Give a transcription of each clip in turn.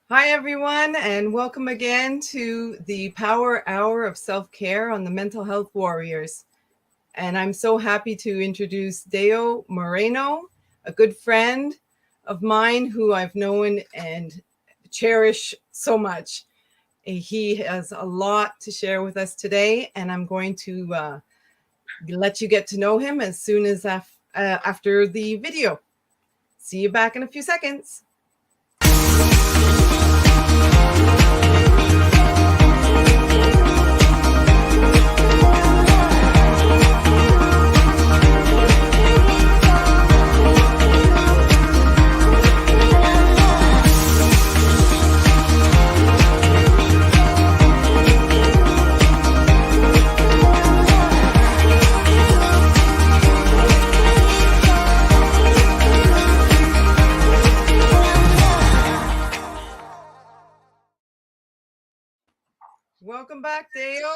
Hi, everyone, and welcome again to the Power Hour of Self-Care on the Mental Health Warriors. And I'm so happy to introduce Deo Moreno, a good friend of mine who I've known and cherish so much. He has a lot to share with us today, and I'm going to let you get to know him as soon as after the video. See you back in a few seconds. Welcome back, Deo.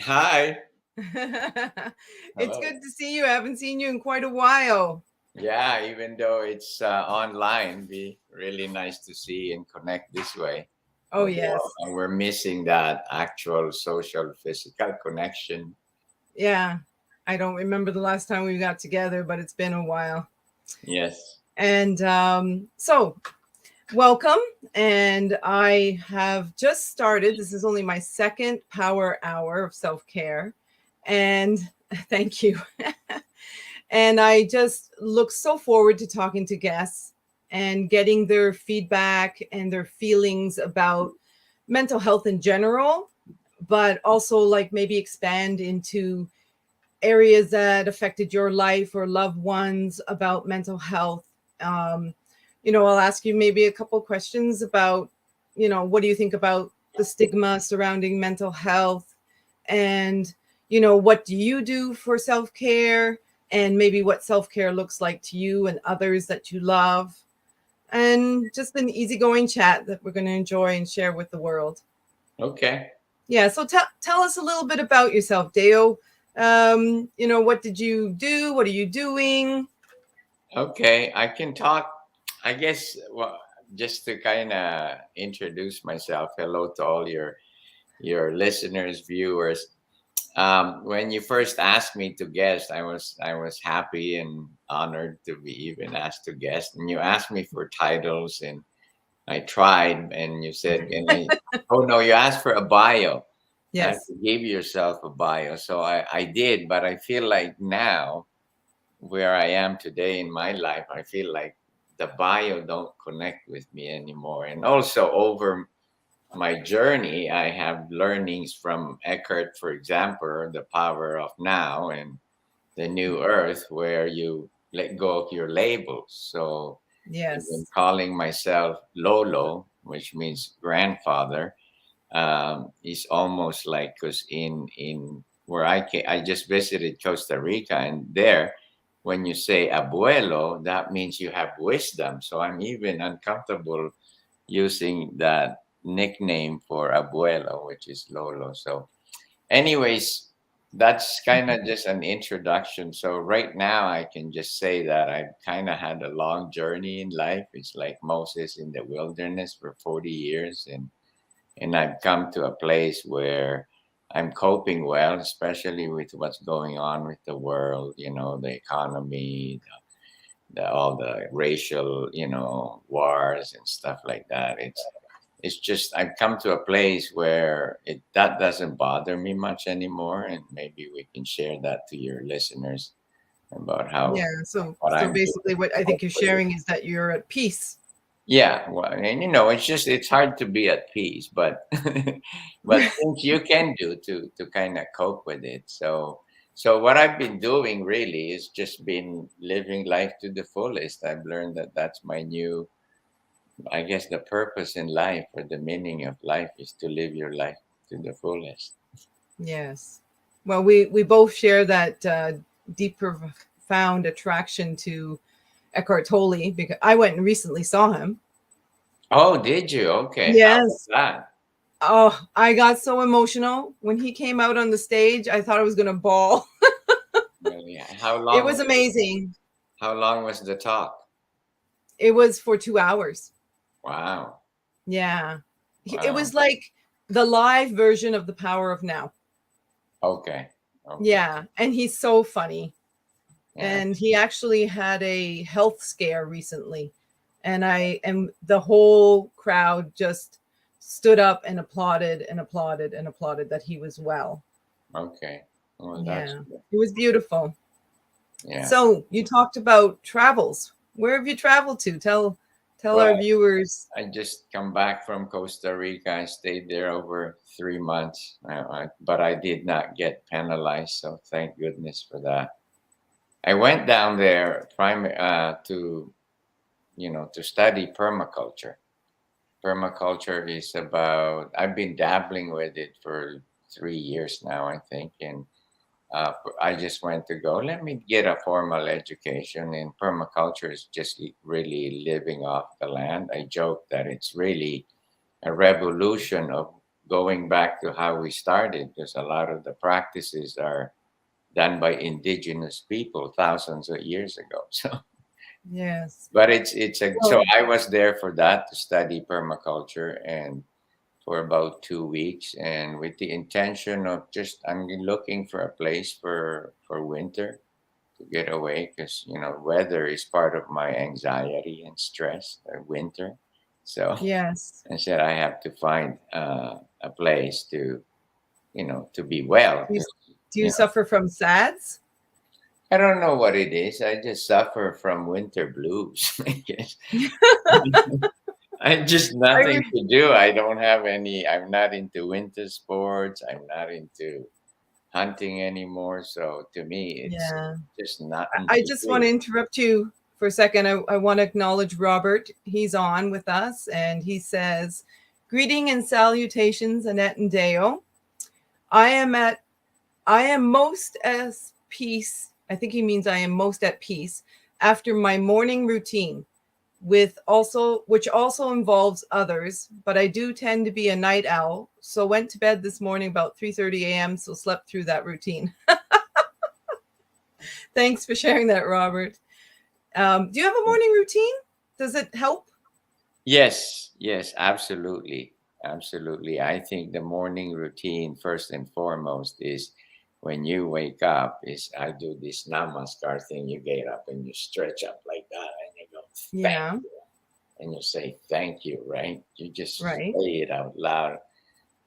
Hi. It's Hello. good to see you. I haven't seen you in quite a while. Yeah, even though it's online, be really nice to see and connect this way. Oh, yes. And we're missing that actual social, physical connection. Yeah. I don't remember the last time we got together, but it's been a while. Yes. And so, welcome. And I have just started. This is only my second power hour of self-care. And thank you. And I just look so forward to talking to guests and getting their feedback and their feelings about mental health in general, but also like maybe expand into areas that affected your life or loved ones about mental health. I'll ask you maybe a couple questions about, what do you think about the stigma surrounding mental health? And, what do you do for self-care? And maybe what self-care looks like to you and others that you love. And just an easygoing chat that we're going to enjoy and share with the world. Okay. Yeah. So tell us a little bit about yourself, Deo. What did you do? What are you doing? Okay. I can talk, I guess, well, just to kind of introduce myself. Hello to all your listeners, viewers. When you first asked me to guest, I was happy and honored to be even asked to guest. And you asked me for titles, and I tried. And you said, oh no, you asked for a bio. Yes. To give yourself a bio. So I did, but I feel like now, where I am today in my life, I feel like the bio don't connect with me anymore. And also over my journey, I have learnings from Eckhart, for example, The Power of Now and The New Earth, where you let go of your labels. So even Yes. calling myself Lolo, which means grandfather, is almost like, because in where I just visited Costa Rica, and there, when you say abuelo, that means you have wisdom. So I'm even uncomfortable using that nickname for abuelo, which is Lolo. So, anyways, that's kind of just an introduction. So, right now, I can just say that I've kind of had a long journey in life. It's like Moses in the wilderness for 40 years. And I've come to a place where I'm coping well, especially with what's going on with the world, the economy, all the racial, wars and stuff like that. It's just I've come to a place where that doesn't bother me much anymore, and maybe we can share that to your listeners about how Yeah. So what I'm basically what I think you're doing. sharing is that you're at peace. Yeah, well, and it's hard to be at peace, but but things you can do to kind of cope with it. So what I've been doing really is just been living life to the fullest. I've learned that that's my new, I guess, the purpose in life, or the meaning of life, is to live your life to the fullest. Yes. Well, we both share that deep, profound attraction to Eckhart Tolle because I went and recently saw him. Oh, did you? Okay, how was Yes. that? Oh, I got so emotional when he came out on the stage. I thought I was going to bawl. Really? It was amazing. How long was the talk? It was for 2 hours. Wow. Yeah. It Wow. was like the live version of The Power of Now. Okay. Okay. Yeah. And he's so funny. Yeah. And he actually had a health scare recently. And the whole crowd just stood up and applauded and applauded and applauded that he was well. Okay. Well, that's Yeah. good. It was beautiful. Yeah. So you talked about travels. Where have you traveled to? Tell our Well, viewers. I just come back from Costa Rica. I stayed there over 3 months, but I did not get penalized, so thank goodness for that. I went down there to to study permaculture. Permaculture is about, I've been dabbling with it for 3 years now, I think, and I just went to go. Let me get a formal education. And permaculture is just really living off the land. I joke that it's really a revolution of going back to how we started, because a lot of the practices are done by indigenous people thousands of years ago. So, Yes. but it's a so Well, I was there for that to study permaculture and for about 2 weeks, and with the intention of just I'm looking for a place for winter to get away, because weather is part of my anxiety and stress. Winter, so yes. I said I have to find a place to be well. Do you, 'Cause, do you you know, suffer from SADS? I don't know what it is. I just suffer from winter blues. I guess. I just I nothing re- to do. I don't have any. I'm not into winter sports. I'm not into hunting anymore. So to me, it's yeah. just nothing I to just want to do. interrupt you for a second. I want to acknowledge Robert. He's on with us, and he says, "Greeting and salutations, Annette and Deo. I am at I am most at peace. I think he means I am most at peace after my morning routine, which also involves others, but I do tend to be a night owl, so went to bed this morning about 3:30 a.m. so slept through that routine." Thanks for sharing that, Robert. Do you have a morning routine? Does it help? Yes, yes, absolutely. Absolutely. I think the morning routine, first and foremost, is when you wake up, is I do this namaskar thing. You get up and you stretch up like that and you go, thank Yeah, you. And you say thank you, right? You just right. say it out loud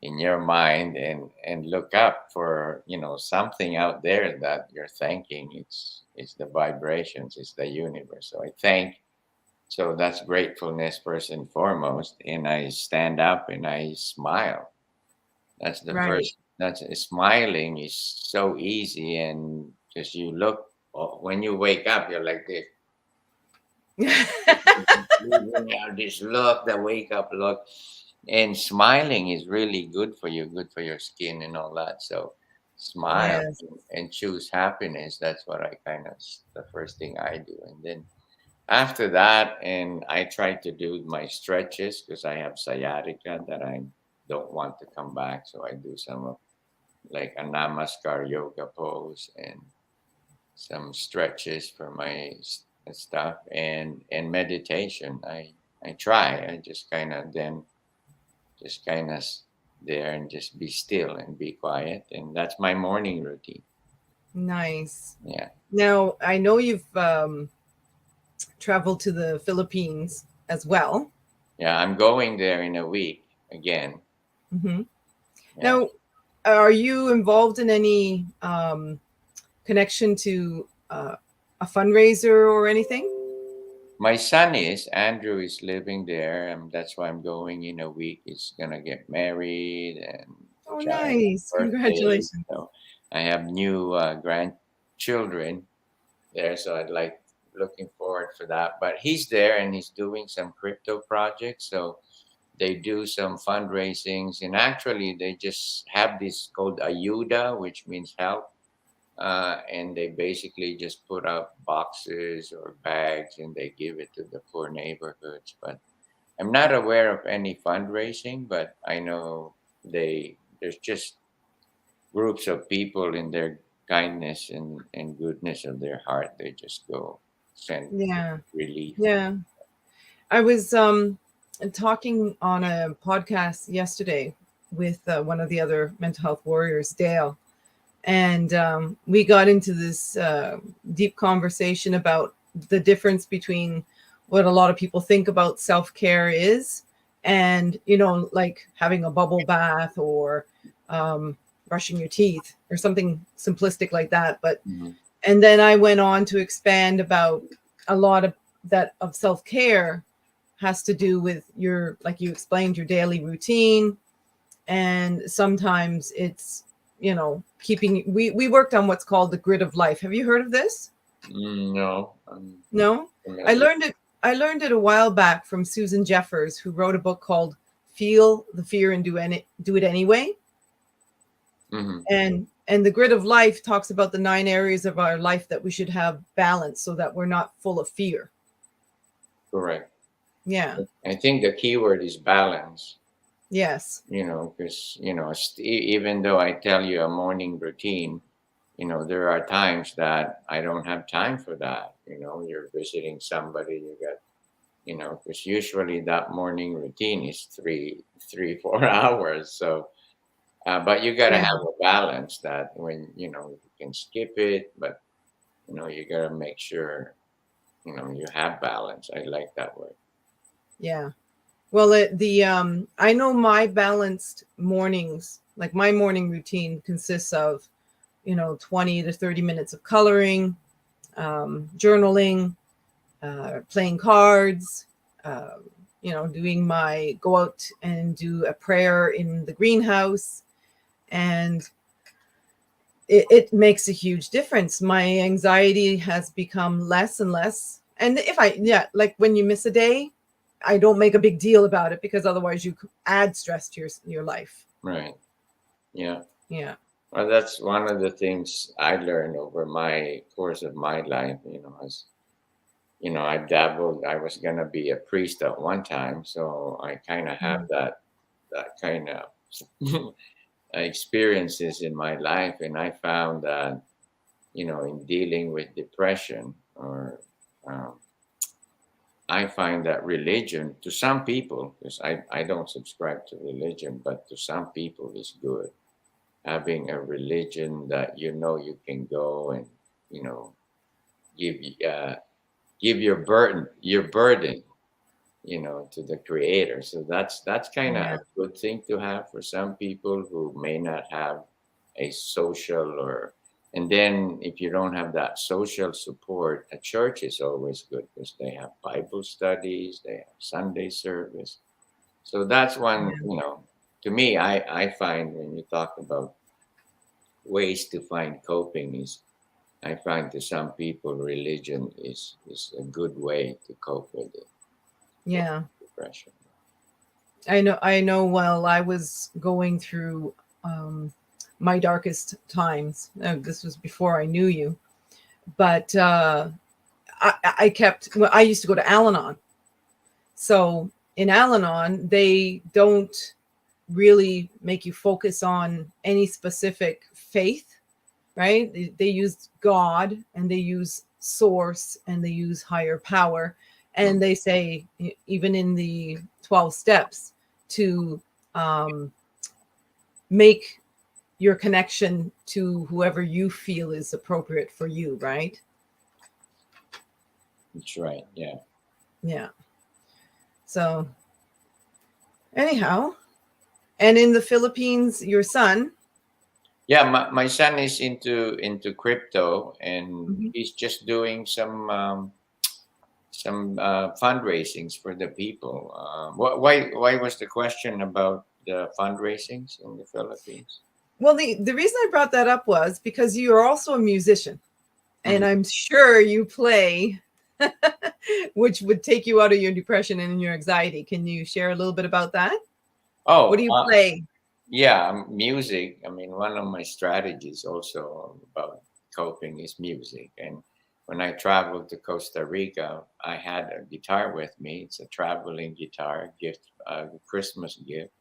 in your mind and look up for something out there that you're thanking. It's the vibrations, it's the universe. So I thank, so that's gratefulness first and foremost. And I stand up and I smile. That's the Right. first. That's Smiling is so easy, and because you look when you wake up, you're like this. You have this look, the wake up look, and smiling is really good for you, good for your skin and all that. So smile Yes. and choose happiness. That's what I the first thing I do, and then after that, and I try to do my stretches because I have sciatica that I don't want to come back. So I do some of like a namaskar yoga pose and some stretches for my stuff and meditation. I try. I just kind of then just kind of there and just be still and be quiet, and that's my morning routine. Nice. Yeah, Now, I know you've traveled to the Philippines as well. yeah. I'm going there in a week again. Hmm. Yeah. Now, are you involved in any connection to a fundraiser or anything? My son is Andrew is living there, and that's why I'm going in a week. He's gonna get married and the Oh, child's nice. birthday. Congratulations. So I have new grandchildren there, so I'd like looking forward for that. But he's there and he's doing some crypto projects. So they do some fundraisings, and actually they just have this called Ayuda, which means help, and they basically just put up boxes or bags and they give it to the poor neighborhoods. But I'm not aware of any fundraising, but I know there's just groups of people in their kindness and goodness of their heart. They just go send Yeah. relief. Yeah. I was talking on a podcast yesterday with one of the other mental health warriors, Dale, and we got into this deep conversation about the difference between what a lot of people think about self-care is, and like having a bubble bath or brushing your teeth or something simplistic like that. But Mhm. and then I went on to expand about a lot of that of self-care has to do with your, like you explained, your daily routine. And sometimes it's, keeping, we worked on what's called the grid of life. Have you heard of this? No, No. i familiar. learned it I learned it a while back from Susan Jeffers, who wrote a book called Feel the Fear and Do It Anyway. Hmm. And the grid of life talks about the 9 areas of our life that we should have balance so that we're not full of fear. Correct. Yeah. I think the key word is balance. Yes. Because even though I tell you a morning routine, there are times that I don't have time for that. You're visiting somebody, because usually that morning routine is 4 hours. So, but you got to Yeah. have a balance that when, you can skip it, but, you got to make sure, you have balance. I like that word. Yeah. Well, I know my balanced mornings, like my morning routine consists of, 20 to 30 minutes of coloring, journaling, playing cards, uh, doing my go out and do a prayer in the greenhouse. And it makes a huge difference. My anxiety has become less and less. And yeah, like when you miss a day, I don't make a big deal about it, because otherwise you could add stress to your life. Right. Yeah. Yeah. Well, that's one of the things I learned over my course of my life, as I dabbled. I was gonna be a priest at one time, so I kind of have Mhm. that kind of experiences in my life, and I found that in dealing with depression, or um, I find that religion, to some people, because I don't subscribe to religion, but to some people is good. Having a religion that you can go and you know give give your burden to the creator. So that's kind of Yeah. a good thing to have for some people who may not have a social, or and then if you don't have that social support, a church is always good because they have Bible studies, they have Sunday service. So that's one, Yeah. to me, I find when you talk about ways to find coping is, I find to some people religion is a good way to cope with it, with Yeah. depression. I know while I was going through my darkest times, this was before I knew you, but well, I used to go to Al-Anon. So in Al-Anon, they don't really make you focus on any specific faith, right? They use God, and they use source, and they use higher power. Mm. And they say, even in the 12 steps, to um, make your connection to whoever you feel is appropriate for you, right? That's right. Yeah. Yeah. So, anyhow, and in the Philippines, your son. Yeah, my son is into crypto, and Mhm. he's just doing some fundraisings for the people. Why was the question about the fundraisings in the Philippines? Well, the reason I brought that up was because you are also a musician, and Mhm. I'm sure you play, which would take you out of your depression and your anxiety. Can you share a little bit about that? What Oh, do you play? yeah, music. I mean, one of my strategies also about coping is music. And when I traveled to Costa Rica, I had a guitar with me. It's a traveling guitar gift, Christmas gift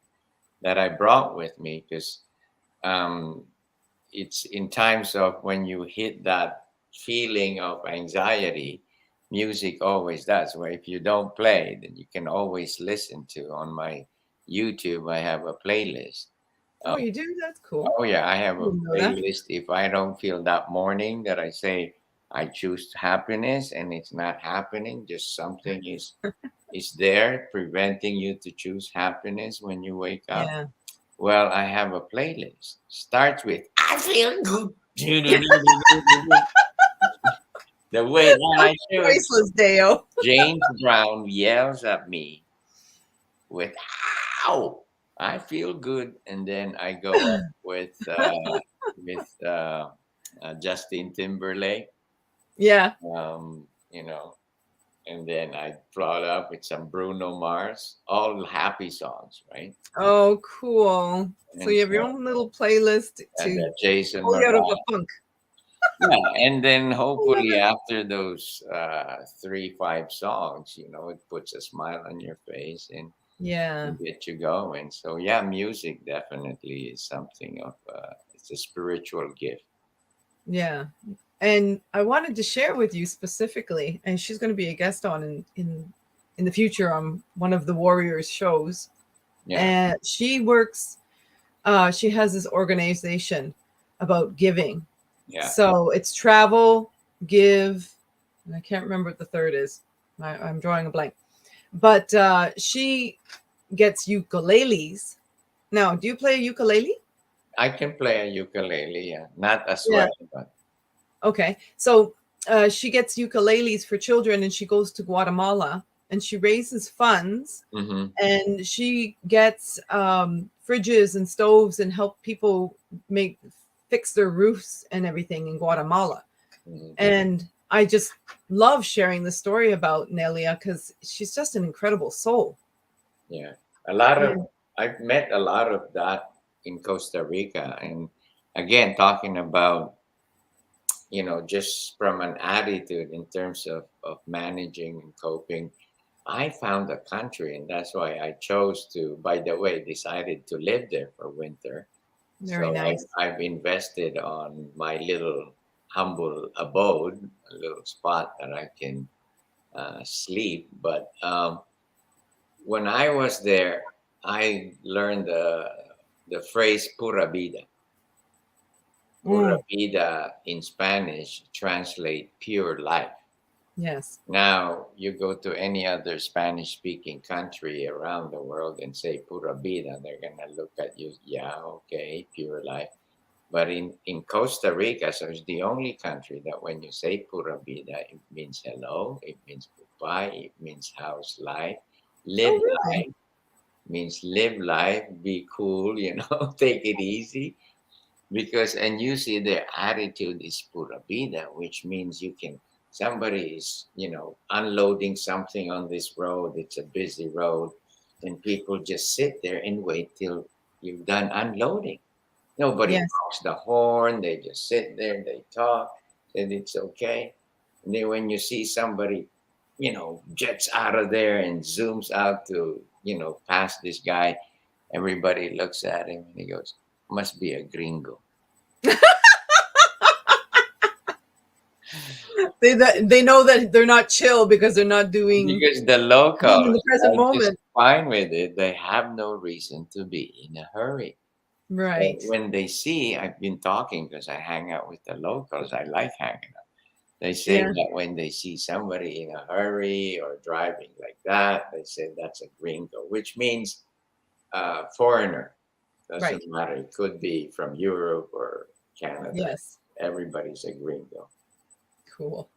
that I brought with me because um, it's in times of when you hit that feeling of anxiety, music always does. Where if you don't play, then you can always listen to on my YouTube. I have a playlist. Oh, Um, you do? That's cool. oh yeah, I have I a didn't know that. playlist. If I don't feel that morning that I say I choose happiness and it's not happening, just something is there preventing you to choose happiness when you wake up. Yeah. Well, I have a playlist. Starts with I feel good. The way that I should. Priceless, Deo. James Brown yells at me with "Ow!" I feel good, and then I go up with Justin Timberlake, Yeah. you know, and then I brought up with some Bruno Mars, all happy songs, right? Oh, cool. So And you have your so own little playlist and to Jason pull you out of Mraz. the funk. Yeah, and then I love hopefully it. after those 3, 5 songs, it puts a smile on your face Yeah. and get you going. So yeah, music definitely is something of it's a spiritual gift. Yeah. And I wanted to share with you specifically, and she's going to be a guest on in the future on one of the Warriors shows. Yeah, And she has this organization about giving. yeah, So it's travel, give, and I can't remember what the third is. I'm drawing a blank. But she gets ukuleles. Now, do you play a ukulele? I can play a ukulele. Yeah, not as Yeah. well, but Okay. So she gets ukuleles for children and she goes to Guatemala and she raises funds hmm and she gets fridges and stoves and help people make fix their roofs and everything in Guatemala. And I just love sharing the story about Nelia because she's just an incredible soul. yeah, a lot of And I've met a lot of that in Costa Rica, and again talking about just from an attitude in terms of managing and coping. I found a country, and that's why I chose to, by the way, decided to live there for winter. very So nice. I've invested on my little humble abode, a little spot that I can sleep. But when I was there, I learned the phrase "pura vida." Pura Mm, vida in Spanish translate pure life. yes. Now, you go to any other Spanish speaking country around the world and say pura vida, they're going to look at you, yeah, okay, pure life. But in Costa Rica, so it's the only country that when you say pura vida, it means hello, it means goodbye, it means how's life. Oh, Live really? life means live life, be cool, take it easy. Because and you see their attitude is pura vida, which means somebody is unloading something on this road. It's a busy road, and people just sit there and wait till you've done unloading. Nobody Yes. honks the horn. They just sit there. They talk, and it's okay. And then when you see somebody, jets out of there and zooms out to past this guy, everybody looks at him and he goes, "Must be a gringo." They know that they're not chill because they're not doing Because the being in locals the present are just moment. fine with it. They have no reason to be in a hurry. But Right. when they see, I've been talking because I hang out with the locals. I like hanging out. They say Yeah. that when they see somebody in a hurry or driving like that, they say that's a gringo, which means foreigner. Right. Doesn't matter. It could be from Europe or Canada. Yes. Everybody's a gringo. Cool.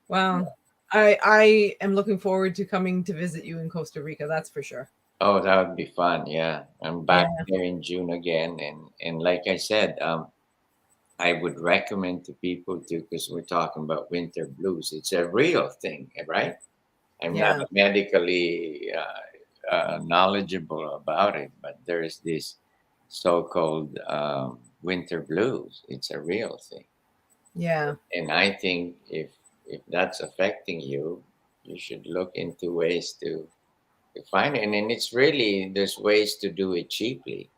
Wow. I am looking forward to coming to visit you in Costa Rica. That's for sure. Oh, that would be fun. Yeah. I'm Yeah. back there in June again. And like I said, I would recommend to people too, because we're talking about winter blues. It's a real thing, right? I'm not Yeah. medically knowledgeable about it, but there's this so-called winter blues. It's a real thing. Yeah. And I think if that's affecting you, you should look into ways to find it. And it's really there's ways to do it cheaply.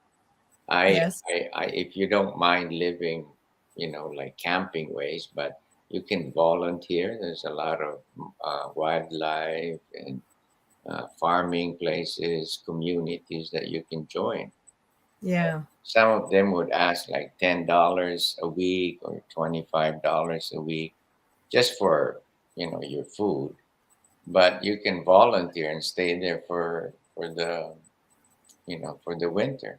Yes. If you don't mind living, like camping ways, but You can volunteer. There's a lot of wildlife and farming places, communities that you can join. Yeah. Some of them would ask like $10 a week or $25 a week just for your food, but you can volunteer and stay there for the winter.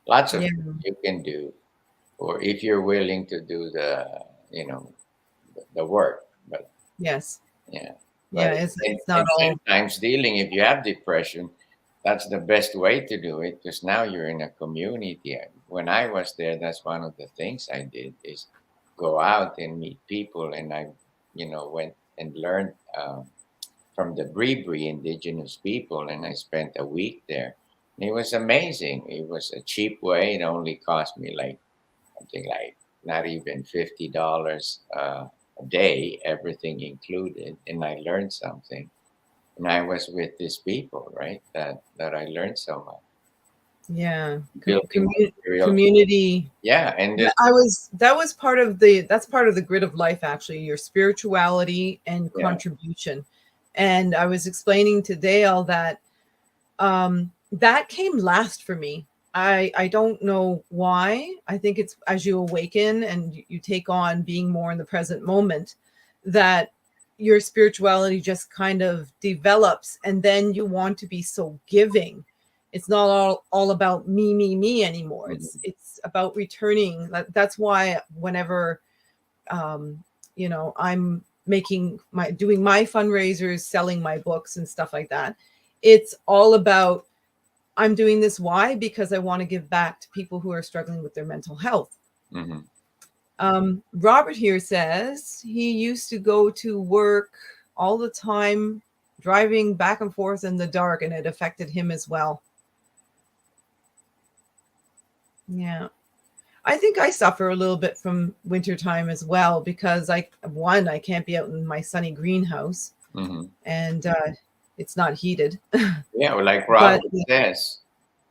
Lots of Yeah. things you can do, or if you're willing to do the work. But Yes. yeah, Yeah. but and, It's not and all. sometimes dealing if you have depression, that's the best way to do it because now you're in a community. When I was there, that's one of the things I did is go out and meet people, and I went and learned from the Bribri indigenous people, and I spent a week there. And it was amazing. It was a cheap way. It only cost me like something like not even $50 a day, everything included, and I learned something. And I was with these people, right? That I learned so much. Yeah. Building material. Community. Yeah, and Yeah, this. that was that's part of the grid of life, actually, your spirituality and Yeah. contribution. And I was explaining to Dale that that came last for me. I don't know why. I think it's as you awaken and you take on being more in the present moment that your spirituality just kind of develops, and then you want to be so giving. It's not all about me anymore. Mhm. It's about returning. That's why whenever I'm doing my fundraisers, selling my books and stuff like that, it's all about I'm doing this. Why? Because I want to give back to people who are struggling with their mental health. Mhm. Robert here says he used to go to work all the time, driving back and forth in the dark, and it affected him as well. Yeah. I think I suffer a little bit from wintertime as well because I can't be out in my sunny greenhouse, Mhm. and it's not heated. Yeah, well, like But Robert says,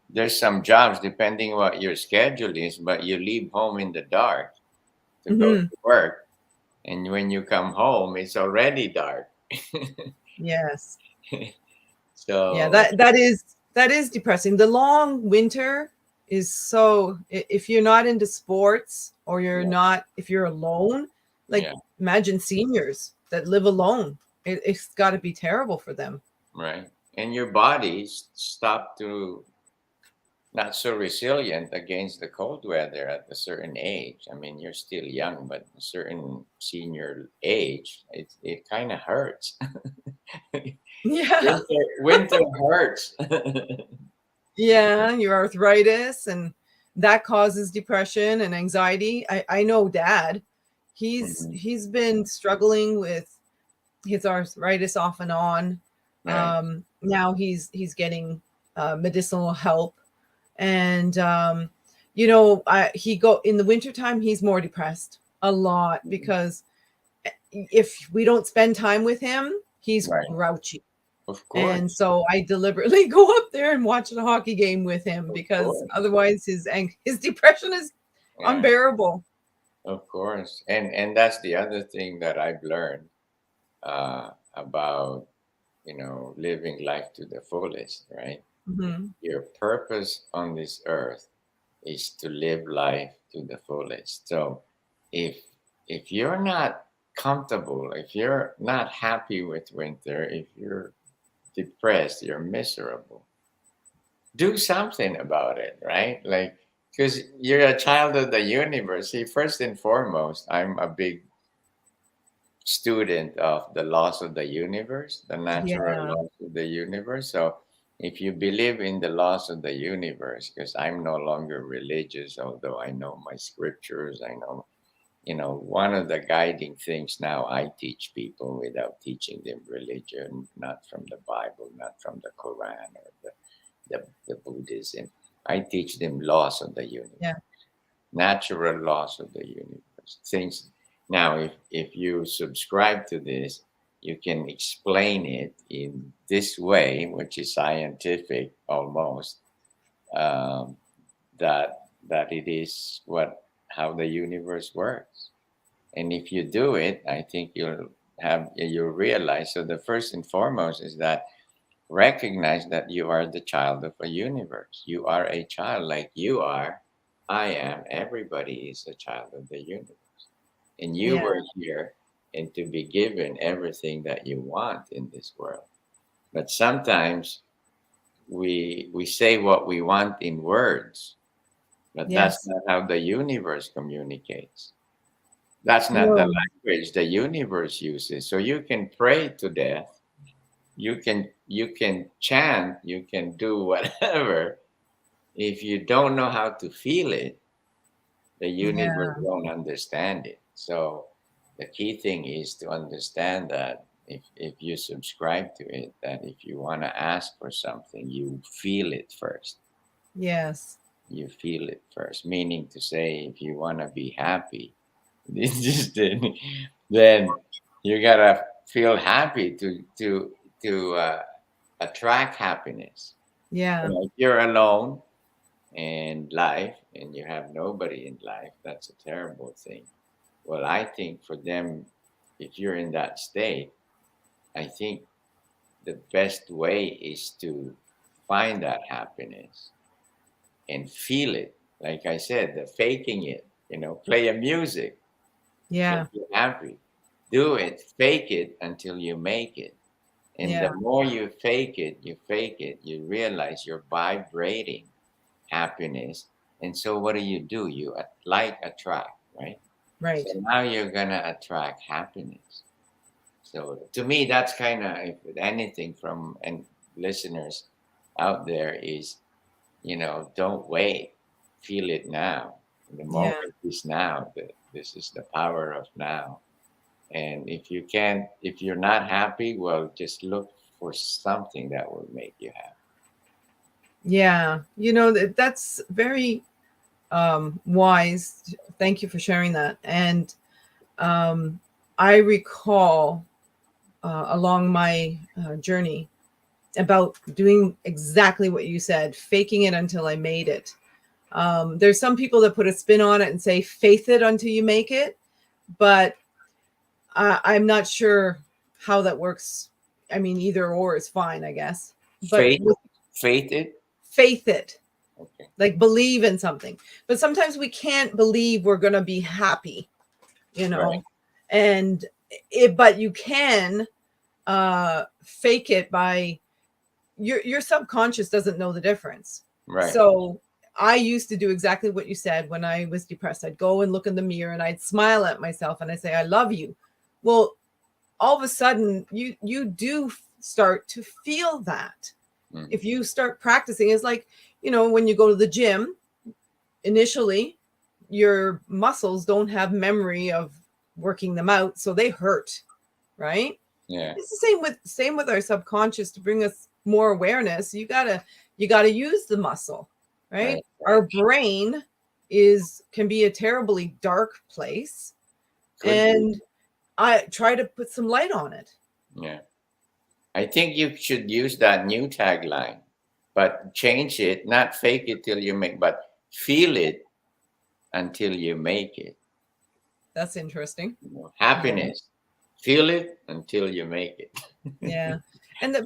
there's some jobs depending what your schedule is, but you leave home in the dark to go mhm, to work, and when you come home, it's already dark. yes, yeah, So that is depressing. The long winter is so. If you're not into sports or you're yeah, not, if you're alone, like yeah, imagine seniors that live alone. It's got to be terrible for them. right. And your body stop to not so resilient against the cold weather at a certain age. I mean, you're still young, but a certain senior age, it kind of hurts. Yeah. Winter hurts. Yeah, your arthritis, and that causes depression and anxiety. I know dad. Mhm. He's been struggling with his arthritis off and on. Right. Now he's getting medicinal help, and he go in the wintertime, he's more depressed a lot Mhm. because if we don't spend time with him, he's Right. grouchy. Of And course. so I deliberately go up there and watch the hockey game with him Of because course. otherwise his depression is Yeah. unbearable. Of course. And that's the other thing that I've learned about living life to the fullest, right? Mhm. Your purpose on this earth is to live life to the fullest. So if if you're not comfortable, if you're not happy with winter, if you're depressed, you're miserable, do something about it, right? Like, because you're a child of the universe. See, first and foremost, I'm a big student of the laws of the universe, the natural Yeah. laws of the universe. So if you believe in the laws of the universe, because I'm no longer religious, although I know my scriptures, I know, one of the guiding things now I teach people without teaching them religion, not from the Bible, not from the Quran or the Buddhism. I teach them laws of the universe, Yeah. natural laws of the universe. Things now, if you subscribe to this, you can explain it in this way, which is scientific almost. That it is what how the universe works. And if you do it, I think you'll realize. So the first and foremost is that recognize that you are the child of a universe. You are a child like you are. I am. Everybody is a child of the universe. And you Yeah. were here and to be given everything that you want in this world. But sometimes we say what we want in words, but that's Yes. not how the universe communicates. That's not the No. language the universe uses. So you can pray to death, you can chant, you can do whatever. If you don't know how to feel it, the universe Yeah. won't understand it. So the key thing is to understand that if you subscribe to it, that if you want to ask for something, you feel it first. Yes. You feel it first. Meaning to say, if you want to be happy, it's just then you gotta feel happy to attract happiness. Yeah. If you're alone in life and you have nobody in life, that's a terrible thing. Well, I think for them, if you're in that state, I think the best way is to find that happiness and feel it. Like I said, the faking it, play a music, Yeah. make you happy. Do it, fake it until you make it. And Yeah. the more you fake it, you realize you're vibrating happiness. And so what do? You like attract, right? So Right. now you're gonna attract happiness. So to me, that's kind of, if anything from and listeners out there is, don't wait, feel it now. The Yeah. moment is now. This is the power of now. And if you're not happy, well, just look for something that will make you happy. Yeah. That's very wise. Thank you for sharing that. And um, I recall along my journey about doing exactly what you said, faking it until I made it. There's some people that put a spin on it and say, faith it until you make it. But I'm not sure how that works. I mean, either or is fine, I guess. But Faith, with faith it. faith it, Okay. like believe in something. But sometimes we can't believe we're going to be happy, you Right. know, and but you can fake it by your subconscious doesn't know the difference. Right. So I used to do exactly what you said. When I was depressed, I'd go and look in the mirror and I'd smile at myself and I'd say, I love you. Well, all of a sudden you do start to feel that. Mm. If you start practicing, it's like, when you go to the gym, initially your muscles don't have memory of working them out, so they hurt, right? Yeah. It's the same with our subconscious. To bring us more awareness, you gotta use the muscle, right? Right. Our Right. brain can be a terribly dark place, Could be. and I try to put some light on it. Yeah. I think you should use that new tagline, but change it, not fake it till you make, but feel it until you make it. That's interesting. Happiness, feel it until you make it. Yeah.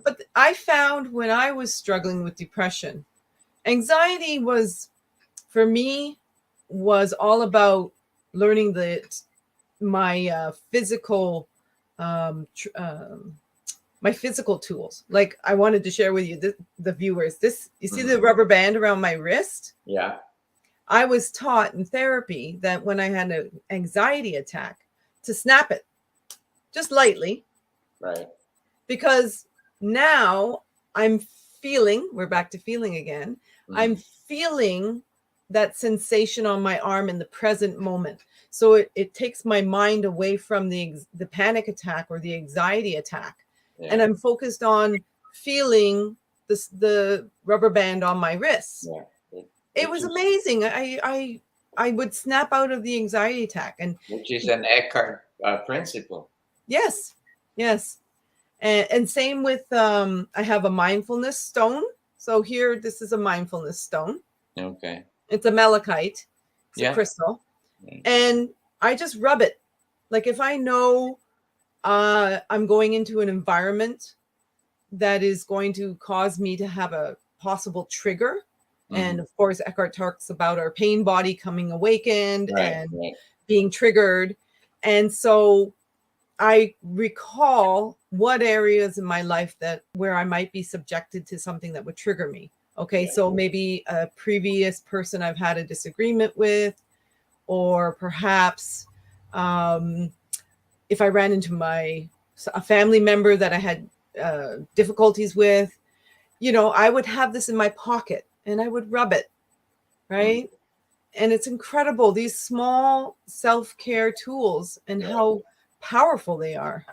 But I found when I was struggling with depression, anxiety for me was all about learning that my physical my physical tools. Like, I wanted to share with you, the viewers, this, you see the rubber band around my wrist? Yeah. I was taught in therapy that when I had an anxiety attack, to snap it just lightly, Right. because now we're back to feeling again. I'm feeling that sensation on my arm in the present moment. So it takes my mind away from the panic attack or the anxiety attack. Yeah. And I'm focused on feeling the rubber band on my wrist. Yeah. It was amazing. I would snap out of the anxiety attack. And which is an Eckhart principle. yes, and same with I have a mindfulness stone. So here, this is a mindfulness stone. Okay. It's a malachite. It's Yeah. a crystal, and I just rub it Like if I know I'm going into an environment that is going to cause me to have a possible trigger. And of course, Eckhart talks about our pain body coming awakened and being triggered. And so I recall what areas in my life that where I might be subjected to something that would trigger me. Okay, so maybe a previous person I've had a disagreement with, or perhaps if I ran into a family member that I had difficulties with, you know, I would have this in my pocket and I would rub it, right? And it's incredible, these small self-care tools and how powerful they are.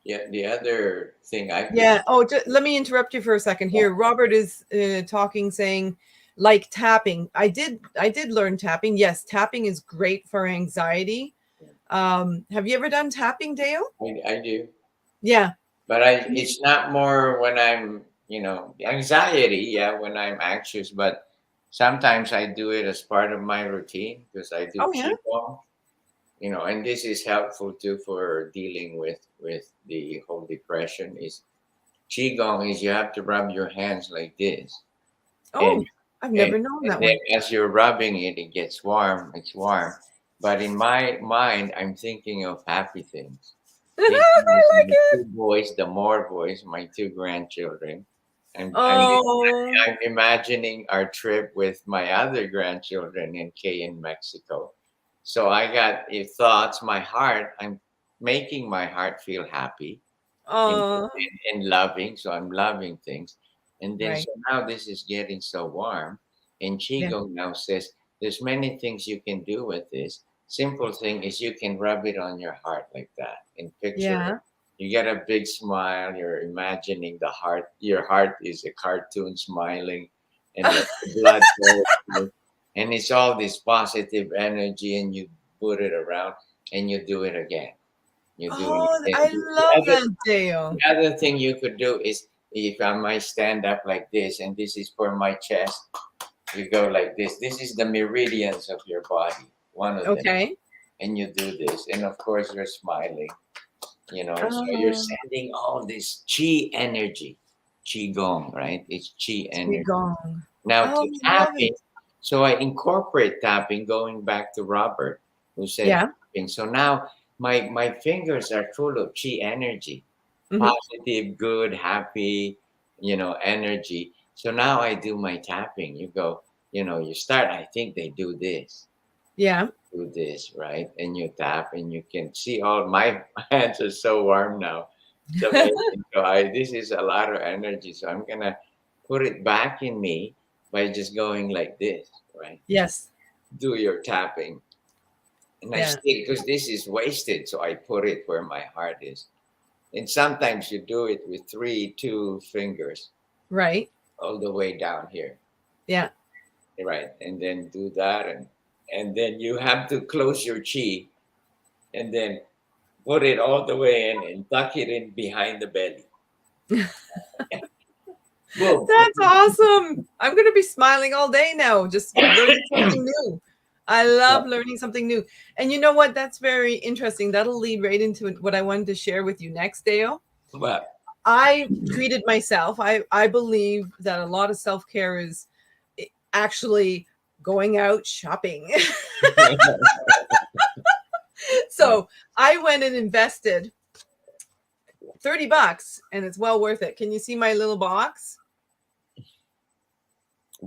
Yeah, the other thing I Yeah. Oh, let me interrupt you for a second here. Robert is talking, saying like tapping. I did learn tapping. Yes, tapping is great for anxiety. Have you ever done tapping, Deo? I do. Yeah. But it's not more when I'm, anxiety, yeah, when I'm anxious, but sometimes I do it as part of my routine because I do Oh, yeah. qigong, and this is helpful too for dealing with the whole depression. Is qigong is you have to rub your hands like this, Oh, and I've and never known and that then one. as you're rubbing it, it gets warm. It's warm, but in my mind, I'm thinking of happy things. Thinking of I like my it. two boys, the more boys, my two grandchildren. Oh, I'm imagining our trip with my other grandchildren in Mexico. So I got thoughts, my heart, I'm making my heart feel happy and, oh, and loving. So I'm loving things. And then right. so now this is getting so warm. And Yeah. Chigo now says there's many things you can do with this. Simple thing is you can rub it on your heart like that and picture it. Yeah. You get a big smile, you're imagining the heart, your heart is a cartoon smiling and the blood goes, and it's all this positive energy and you put it around and you do it again. You do it Oh, again. I love that, The Dale. other thing you could do is if I might stand up like this and this is for my chest, you go like this. This is the meridians of your body, one of them. Okay. And you do this. And of course, you're smiling, so you're Oh, sending all this chi energy, qi gong, right? It's chi energy. Qigong. Now Oh, to I love tapping, it. so I incorporate tapping, going back to Robert, who said Yeah. tapping. So now my fingers are full of chi energy, Hmm. positive, good, happy, energy. So now I do my tapping. You go, you start. I think they Yeah. do this, right? And you tap, and you can see all my hands are so warm now. It's amazing. So this is a lot of energy. So I'm gonna put it back in me by just going like this, right? Yes. Do your tapping, and I Yeah. stick because this is wasted. So I put it where my heart is. And sometimes you do it with two fingers Right. all the way down here, Yeah. right? And then do that, and then you have to close your chi, and then put it all the way in and tuck it in behind the belly. Boom. That's awesome. I'm going to be smiling all day now, just learning something new. I love learning something new. And you know what? That's very interesting. That'll lead right into what I wanted to share with you next, Dale. But I treated myself. I believe that a lot of self-care is actually going out shopping. So I went and invested $30 and it's well worth it. Can you see my little box?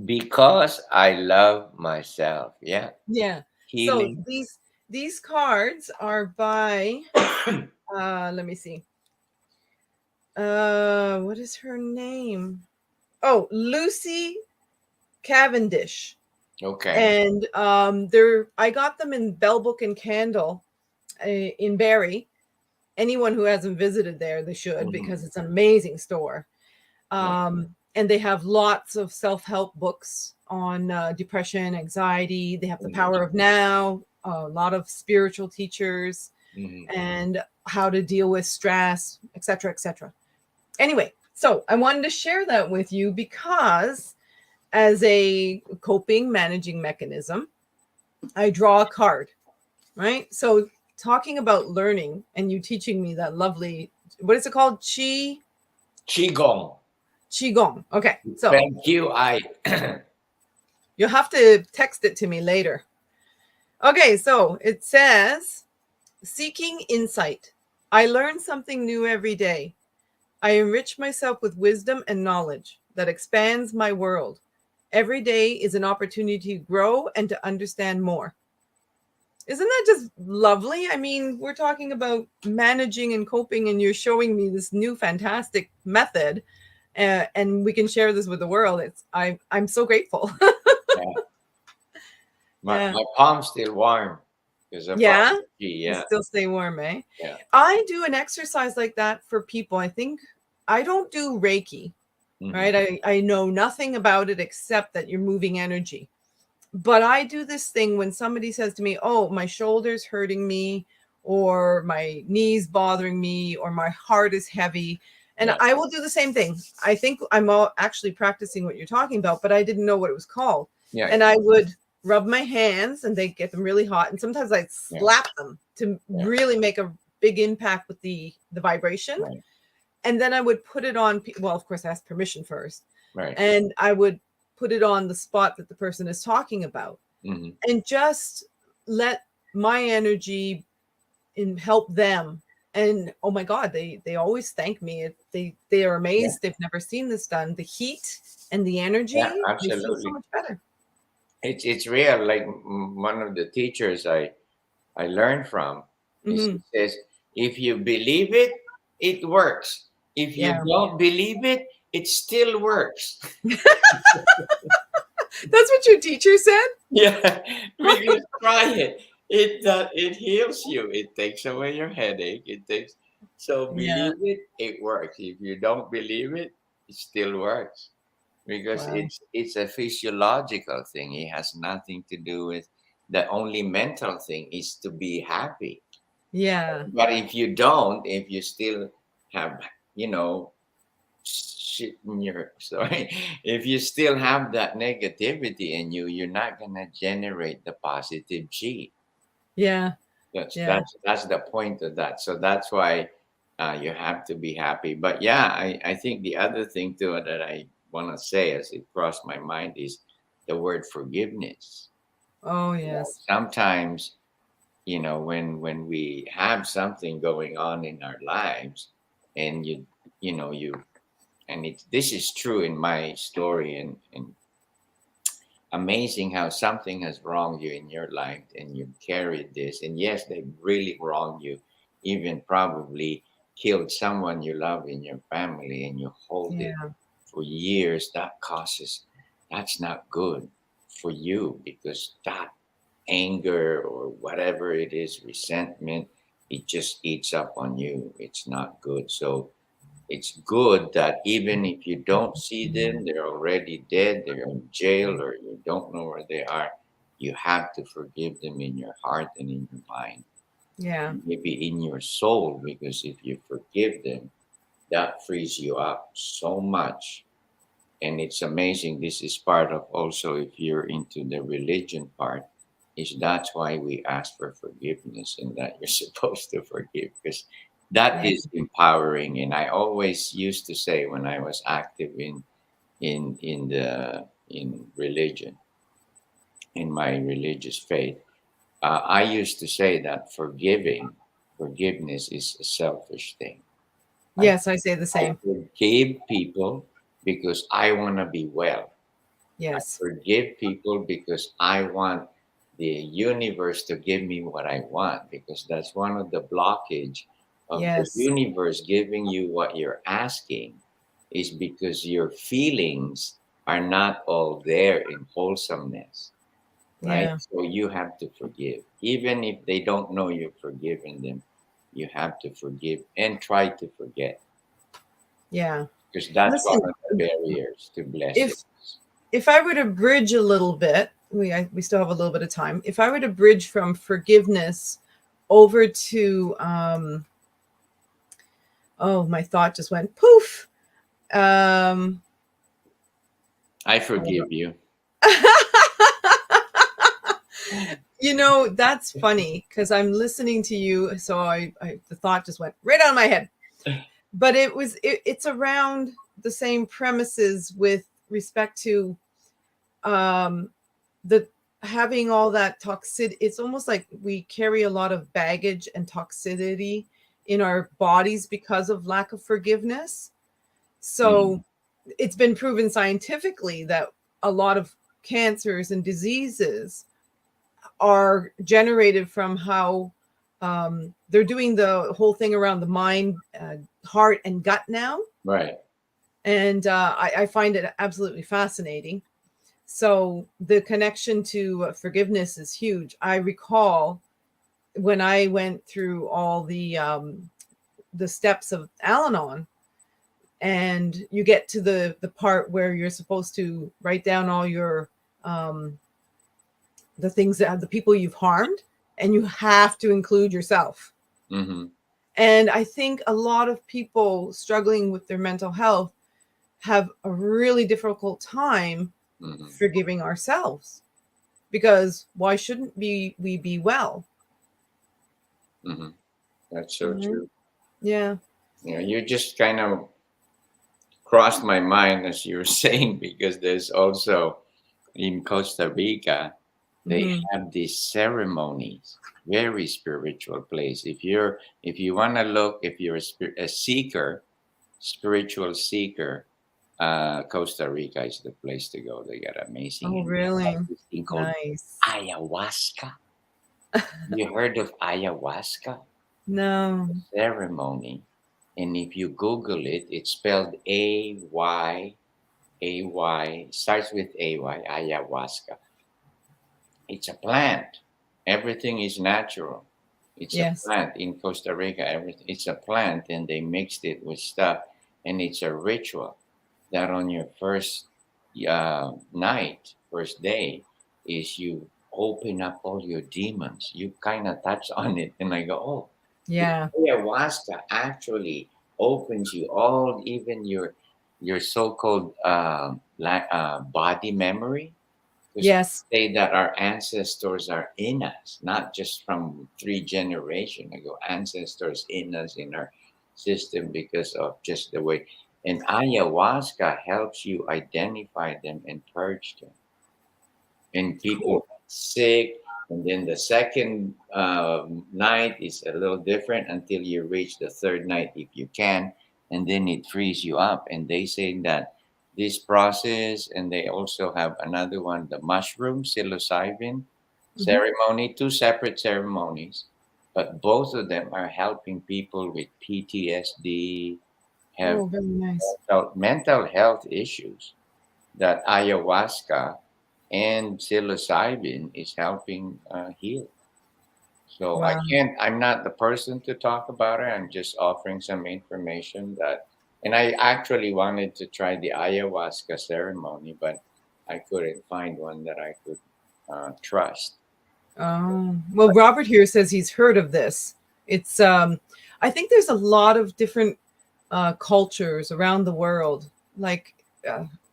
because I love myself. Yeah. Yeah. So Healing. these cards are by let me see. What is her name? Oh, Lucy Cavendish. Okay. And I got them in Bell Book and Candle in Barrie. Anyone who hasn't visited there, they should, because it's an amazing store. And they have lots of self-help books on depression, anxiety. They have The Power of Now, a lot of spiritual teachers, and how to deal with stress, etc., etc. Anyway, so I wanted to share that with you because as a coping managing mechanism, I draw a card, right? So talking about learning and you teaching me that lovely, what is it called? Qigong. Qigong. Okay. So Thank you. you'll have to text it to me later. Okay. So it says, seeking insight. I learn something new every day. I enrich myself with wisdom and knowledge that expands my world. Every day is an opportunity to grow and to understand more. Isn't that just lovely? I mean, we're talking about managing and coping, and you're showing me this new fantastic method, and we can share this with the world. I'm so grateful. Yeah. Yeah. My palm's still warm because of Yeah. all the tea, You yeah. still stay warm, eh? Yeah. I do an exercise like that for people. I think I don't do Reiki, right? I know nothing about it except that you're moving energy. But I do this thing when somebody says to me, oh, my shoulder's hurting me, or my knees bothering me, or my heart is heavy. And Yeah. I will do the same thing. I think I'm actually practicing what you're talking about, but I didn't know what it was called. Yeah. And I would rub my hands and they get them really hot. And sometimes I'd slap them to really make a big impact with the vibration. Right. And then I would put it on, well, of course, I asked permission first. Right. And I would put it on the spot that the person is talking about, and just let my energy help them. And oh my God, they always thank me. They are amazed. They've never seen this done. The heat and the energy, Yeah, they feel absolutely. so much better. It's real. Like one of the teachers I learned from, he says, if you believe it, it works. If you don't believe it, it still works. That's what your teacher said? Yeah, because try it. It heals you. It takes away your headache. So believe it, it works. If you don't believe it, it still works. Because it's a physiological thing. It has nothing to do with, the only mental thing is to be happy. Yeah. But if you still have, shit in your sorry, if you still have that negativity in you, you're not gonna generate the positive G. Yeah. That's the point of that. So that's why you have to be happy. But yeah, I think the other thing too that I want to say as it crossed my mind is the word forgiveness. Oh yes. Sometimes, when we have something going on in our lives, and this is true in my story, and amazing how something has wronged you in your life and you carried this, and yes, they really wronged you, even probably killed someone you love in your family, and you hold it for years. That's not good for you, because that anger or whatever it is, resentment, it just eats up on you. It's not good. So it's good that even if you don't see them, they're already dead, they're in jail, or you don't know where they are, you have to forgive them in your heart and in your mind. Yeah. Maybe in your soul, because if you forgive them, that frees you up so much. And it's amazing. This is part of also, if you're into the religion part, is that's why we ask for forgiveness, and that you're supposed to forgive, because that is empowering. And I always used to say, when I was active in religion, in my religious faith, I used to say that forgiveness is a selfish thing. Yes, I say the I same. forgive people because I want to be well. Yes. Forgive people because I want the universe to give me what I want, because that's one of the blockage of the universe giving you what you're asking, is because your feelings are not all there in wholesomeness, right? Yeah. So you have to forgive. Even if they don't know you've forgiven them, you have to forgive and try to forget, Yeah. because that's Listen, one of the barriers to blessings. If I were to bridge a little bit, we still have a little bit of time. If I were to bridge from forgiveness over to my thought just went poof. I forgive you. That's funny because I'm listening to you. So the thought just went right out of my head. But it's around the same premises with respect to the having all that toxicity. It's almost like we carry a lot of baggage and toxicity in our bodies because of lack of forgiveness. So it's been proven scientifically that a lot of cancers and diseases are generated from how they're doing the whole thing around the mind, heart, and gut now. Right. And I find it absolutely fascinating. So the connection to forgiveness is huge. I recall when I went through all the steps of Al-Anon, and you get to the part where you're supposed to write down all your the things that the people you've harmed, and you have to include yourself. Mm-hmm. And I think a lot of people struggling with their mental health have a really difficult time forgiving ourselves, because why shouldn't we be well? Mm-hmm. That's so true. Yeah. You just kind of crossed my mind as you were saying, because there's also in Costa Rica, they have these ceremonies, very spiritual place. If you want to look, if you're a seeker, spiritual seeker, Costa Rica is the place to go. They got amazing. Oh, really? This thing called Nice. ayahuasca. You heard of ayahuasca? No. Ceremony. And if you Google it, it's spelled AY, starts with AY, ayahuasca. It's a plant. Everything is natural. It's a plant in Costa Rica. Everything. It's a plant, and they mixed it with stuff, and it's a ritual that on your first night, first day, is you open up all your demons. You kind of touch on it, and I go, oh, yeah. Ayahuasca actually opens you all, even your so-called body memory. Yes. Say that our ancestors are in us, not just from 3 generations ago. Ancestors in us, in our system, because of just the way. And ayahuasca helps you identify them and purge them. And people sick, and then the second night is a little different until you reach the third night, if you can, and then it frees you up. And they say that this process, and they also have another one, the mushroom psilocybin ceremony, two separate ceremonies, but both of them are helping people with PTSD, have very nice. mental health issues, that ayahuasca and psilocybin is helping heal. So I'm not the person to talk about it. I'm just offering some information and I actually wanted to try the ayahuasca ceremony, but I couldn't find one that I could trust. Well, Robert here says he's heard of this. It's, I think there's a lot of different cultures around the world. Like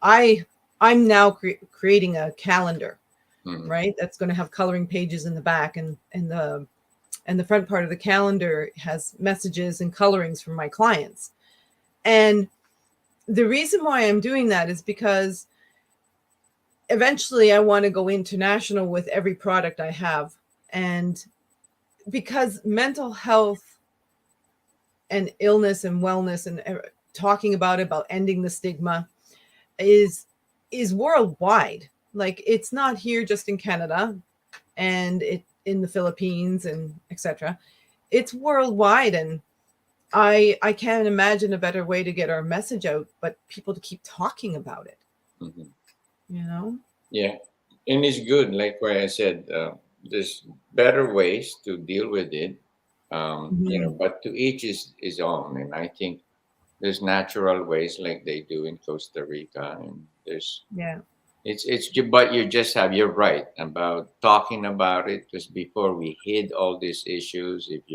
I'm now creating a calendar, right? That's going to have coloring pages in the back, and the front part of the calendar has messages and colorings from my clients. And the reason why I'm doing that is because eventually I want to go international with every product I have. And because mental health and illness and wellness and talking about ending the stigma is worldwide. Like, it's not here just in Canada and it in the Philippines and etc. It's worldwide, and I can't imagine a better way to get our message out, but people to keep talking about it. Yeah, and it's good. Like what I said, there's better ways to deal with it. But to each is his own, and I think there's natural ways like they do in Costa Rica, and there's but you're right about talking about it, because before we hid all these issues. If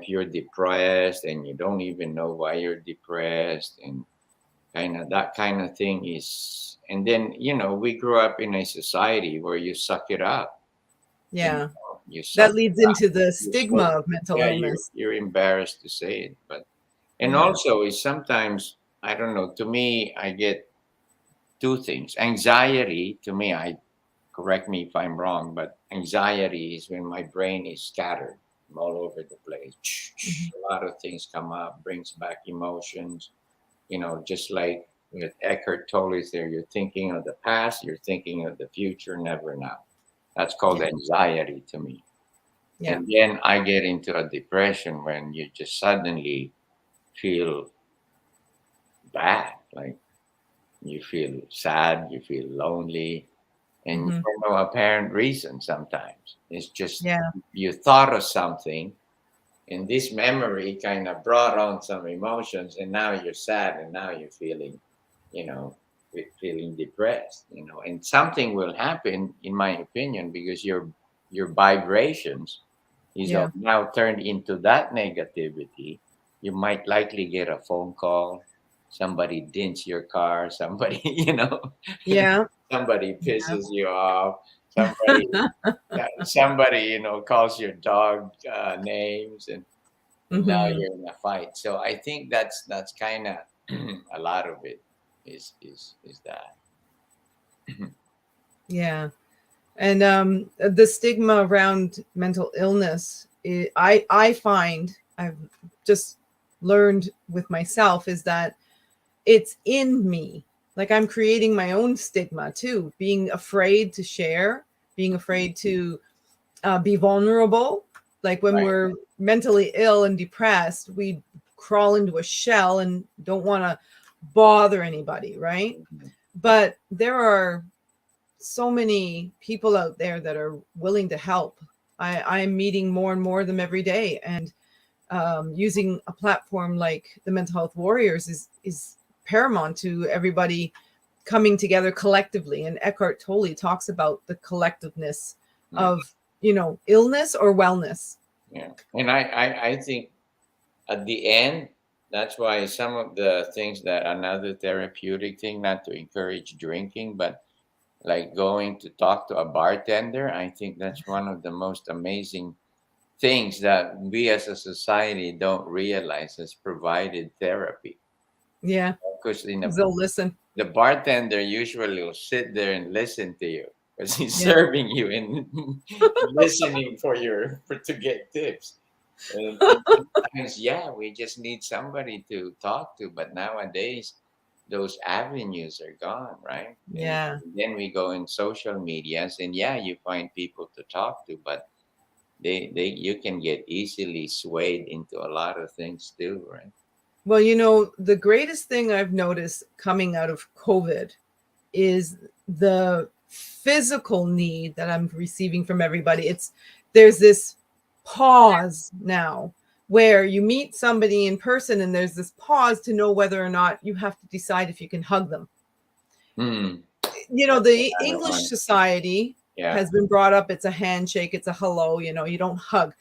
you're depressed and you don't even know why you're depressed, and that kind of thing is, and then we grew up in a society where you suck it up. and Yeah. you That shut leads down. into the You're stigma so, of mental yeah, illness. you're embarrassed to say it, but and Yeah. also is sometimes I don't know. To me, I get two things. Anxiety to me, I correct me if I'm wrong, but anxiety is when my brain is scattered all over the place. Mhm. A lot of things come up, brings back emotions. Just like with Eckhart Tolle there, you're thinking of the past, you're thinking of the future, never now. That's called Yeah. anxiety to me. Yeah. And then I get into a depression when you just suddenly feel bad, like you feel sad, you feel lonely, and Hmm. for no apparent reason sometimes. It's just Yeah. you thought of something, and this memory kind of brought on some emotions, and now you're sad, and now you're feeling, you know, feeling depressed, and something will happen, in my opinion, because your vibrations is Yeah. now turned into that negativity. You might likely get a phone call, somebody dents your car, somebody, Yeah. somebody Yeah. pisses you off, somebody, yeah, somebody, calls your dog names, and now Hmm. you're in a fight. So I think that's kind of a lot of it is that. Yeah. And the stigma around mental illness, I find I've just learned with myself is that it's in me. Like I'm creating my own stigma too, being afraid to share, being afraid to be vulnerable. Like when Right. we're mentally ill and depressed, we crawl into a shell and don't want to bother anybody, right? Mhm. But there are so many people out there that are willing to help. I'm meeting more and more of them every day, and using a platform like the Mental Health Warriors is paramount to everybody coming together collectively. And Eckhart Tolle talks about the collectiveness Yeah. of illness or wellness. Yeah. And I think at the end, that's why some of the things that another therapeutic thing, not to encourage drinking, but like going to talk to a bartender, I think that's one of the most amazing things that we as a society don't realize has provided therapy. Yeah, Because they'll listen. the bartender usually will sit there and listen to you because he's Yeah. serving you and listening to get tips. And sometimes, yeah, we just need somebody to talk to. But nowadays, those avenues are gone, right? And Yeah. then we go in social medias, and yeah, you find people to talk to, but they you can get easily swayed into a lot of things too, right? Well, the greatest thing I've noticed coming out of COVID is the physical need that I'm receiving from everybody. There's this pause now where you meet somebody in person and there's this pause to know whether or not you have to decide if you can hug them. Hmm. The Another English one. society Yeah. has been brought up. It's a handshake, it's a hello, you don't hug.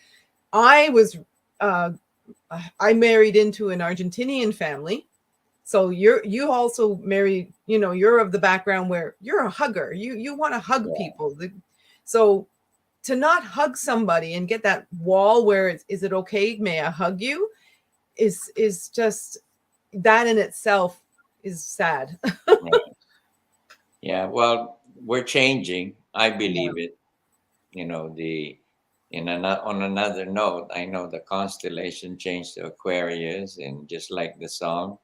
I was, uh, I married into an Argentinian family. So you also married, you're of the background where you're a hugger. You want to hug Yeah. people. So to not hug somebody and get that wall where is it okay? May I hug you? Is just that in itself is sad. Right. Yeah. Well, we're changing. I Yeah. believe it. The on another note, I know the constellation changed to Aquarius, and just like the song,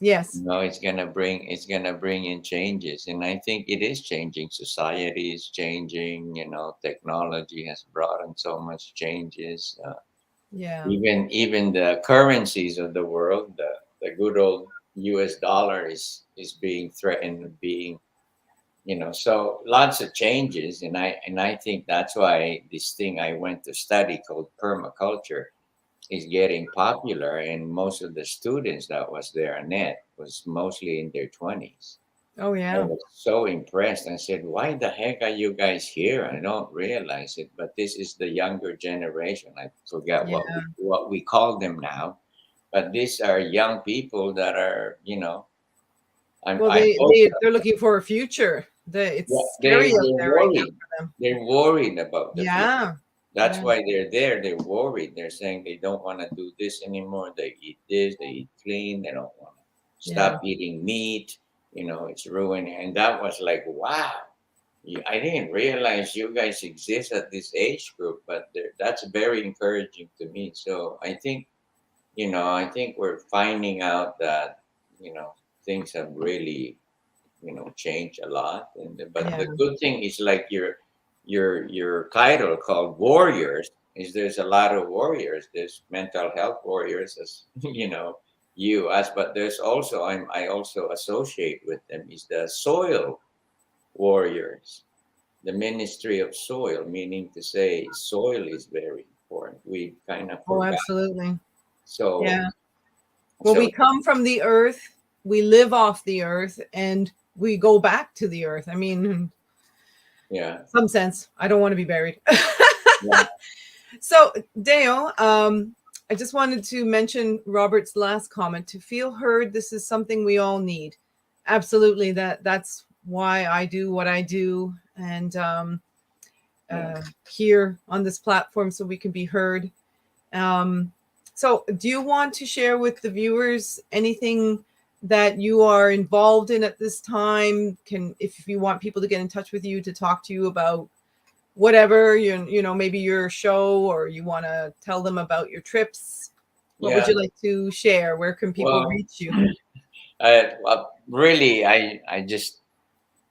Yes. it's gonna bring in changes, and I think it is changing. Society is changing. Technology has brought in so much changes. Yeah. Even the currencies of the world, the good old U.S. dollar is being threatened of being, so lots of changes, and I think that's why this thing I went to study called permaculture is getting popular, and most of the students that was there, Annette, was mostly in their 20s. Oh I yeah. was so impressed. I said, why the heck are you guys here? I don't realize it, but this is the younger generation. I forget Yeah. what we call them now, but these are young people that are, Well, I hope. they're looking for a future. It's They scary up they're there right now worried. for them. They're worried about the future. Yeah. That's Yeah. why they're there. They're worried. They're saying they don't want to do this anymore. They eat this. They eat clean. They don't want to Yeah. stop eating meat. It's ruining. And that was like, wow. I didn't realize you guys exist at this age group, but that's very encouraging to me. So I think we're finding out that you know things have really changed a lot. But Yeah. the good thing is like your title called warriors is there's a lot of warriors. There's mental health warriors, as us, but there's also I also associate with them is the soil warriors, the ministry of soil, meaning to say soil is very important. We kind of Oh, forgot. absolutely. So, Yeah. Well, so we come from the earth, we live off the earth, and we go back to the earth. I mean, in yeah, some sense, I don't want to be buried. yeah, So, Deo, I just wanted to mention Robert's last comment. To feel heard, this is something we all need. Absolutely, that's why I do what I do, and yeah. here on this platform, so we can be heard. So, do you want to share with the viewers anything that you are involved in at this time? If you want people to get in touch with you to talk to you about whatever, maybe your show, or you want to tell them about your trips, what would Yeah. you like to share? Where can people Well, reach you? really, I just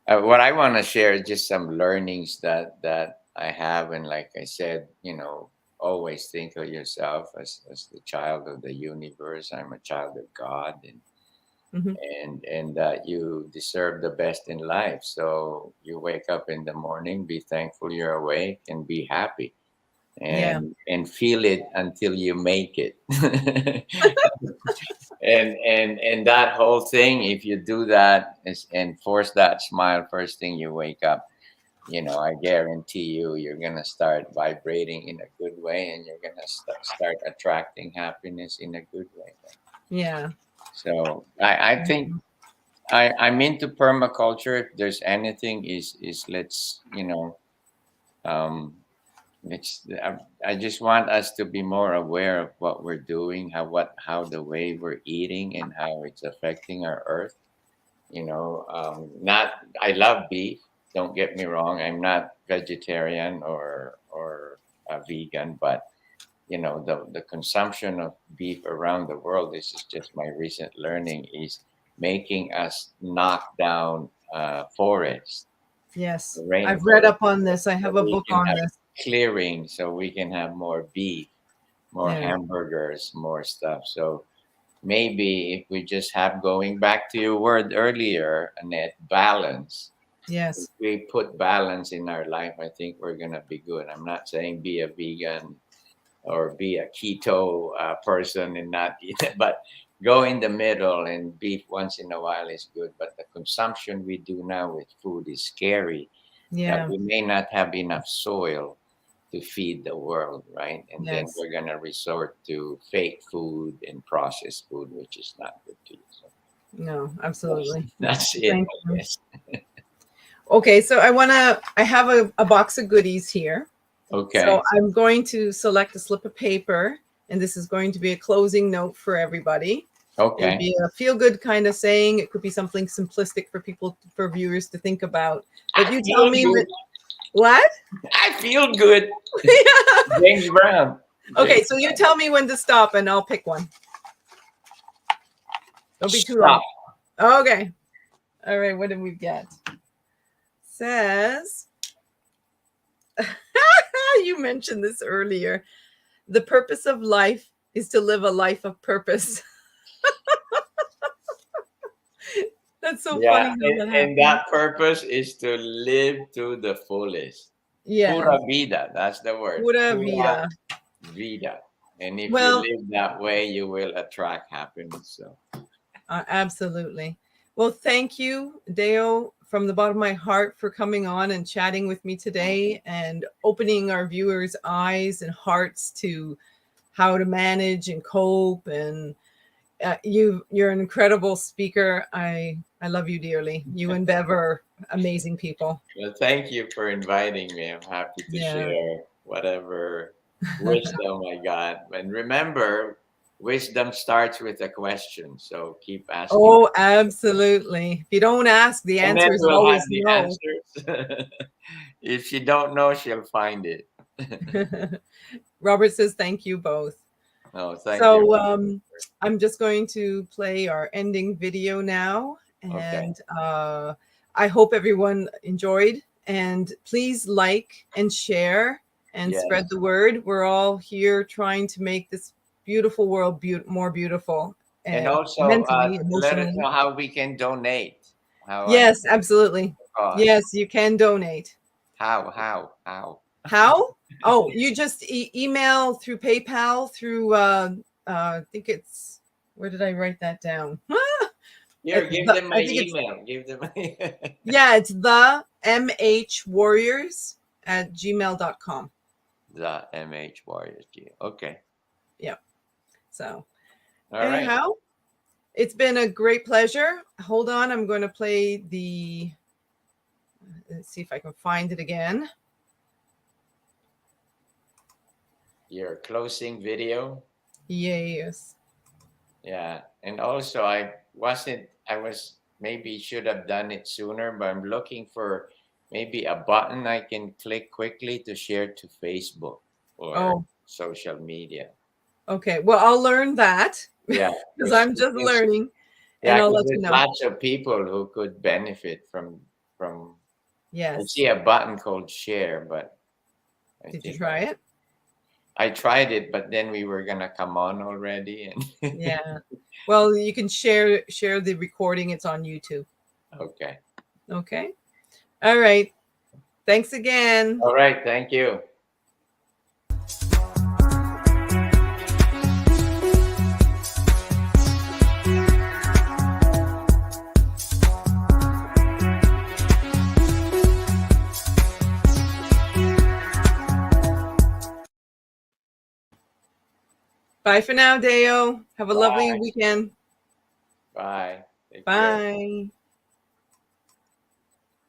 what I want to share is just some learnings that I have, and like I said, always think of yourself as the child of the universe. I'm a child of God, and Hmm. and that you deserve the best in life. So you wake up in the morning, be thankful you're awake, and be happy, Yeah. and feel it until you make it. and that whole thing, if you do that and force that smile first thing you wake up, I guarantee you're gonna start vibrating in a good way, and you're gonna start attracting happiness in a good way. Yeah. So I think I'm into permaculture. If there's anything, is let's um, I just want us to be more aware of what we're doing, how the way we're eating and how it's affecting our earth. Not I love beef. Don't get me wrong. I'm not vegetarian or a vegan, but the consumption of beef around the world. This is just my recent learning is making us knock down forests, Yes, the I've read rainforest, up on this. I so have a we book can on have this. clearing, so we can have more beef, more Yeah. hamburgers, more stuff. So maybe if we just have, going back to your word earlier, Annette, balance. If Yes. we put balance in our life, I think we're gonna be good. I'm not saying be a vegan or be a keto person and not eat it, but go in the middle, and beef once in a while is good. But the consumption we do now with food is scary, that Yeah. we may not have enough soil to feed the world, right? And then Yes. we're going to resort to fake food and processed food, which is not good to you. So No, that's, absolutely. that's it, Thank I you. guess. Okay, so I have a box of goodies here. So Okay. I'm going to select a slip of paper, and this is going to be a closing note for everybody. It'll Okay. be a feel-good kind of saying. It could be something simplistic for viewers to think about. But I you tell feel me good. what? I feel good. James Brown. Okay, James so you Brown. tell me when to stop, and I'll pick one. Don't be too long. Stop. Okay. All right, what did we get? Says, you mentioned this earlier. The purpose of life is to live a life of purpose. That's so Yeah, funny how that and happened. that purpose is to live to the fullest. Yeah. Pura vida, that's the word. Pura Pura vida. vida. And if you Well, live that way, you will attract happiness. So, absolutely. Well, thank you, Deo, from the bottom of my heart for coming on and chatting with me today and opening our viewers' eyes and hearts to how to manage and cope and You're an incredible speaker. I love you dearly. You and Bev are amazing people. Well, thank you for inviting me. I'm happy to Yeah. share whatever wisdom I got. And remember, wisdom starts with a question. So keep asking. Oh, absolutely. If you don't ask, the answer Annette is will have always the no. answers. If she don't know, she'll find it. Robert says thank you both. Oh, thank you. So I'm just going to play our ending video now. Okay. And I hope everyone enjoyed. And please like and share and Yes. spread the word. We're all here trying to make this beautiful world more beautiful. And also, Mentally, let us emotionally. know how we can donate. How and Yes, absolutely. cost. Yes, you can donate. How? How? Oh, you just email through PayPal through I think it's, where did I write that down? Here, give them my I think it's, email. Give them yeah, it's the mhwarriors@gmail.com. the MH Warriors. Okay. Yeah. So All right. anyhow, it's been a great pleasure. Hold on, I'm going to play the, let's see if I can find it again. Your closing video. Yes. Yeah. And also, I maybe should have done it sooner, but I'm looking for maybe a button I can click quickly to share to Facebook or Oh, social media. okay. Well, I'll learn that Yeah. because I'm just learning, and Yeah, I'll because let you there's know. lots of people who could benefit from. I Yes. see a button called share, but I Did you think try it? I tried it, but then we were gonna come on already, and Yeah. Well, you can share the recording. It's on YouTube. okay. Okay. All right. Thanks again. All right, thank you. Bye for now, Deo. Have a lovely Bye. weekend. Bye. Take care. Bye.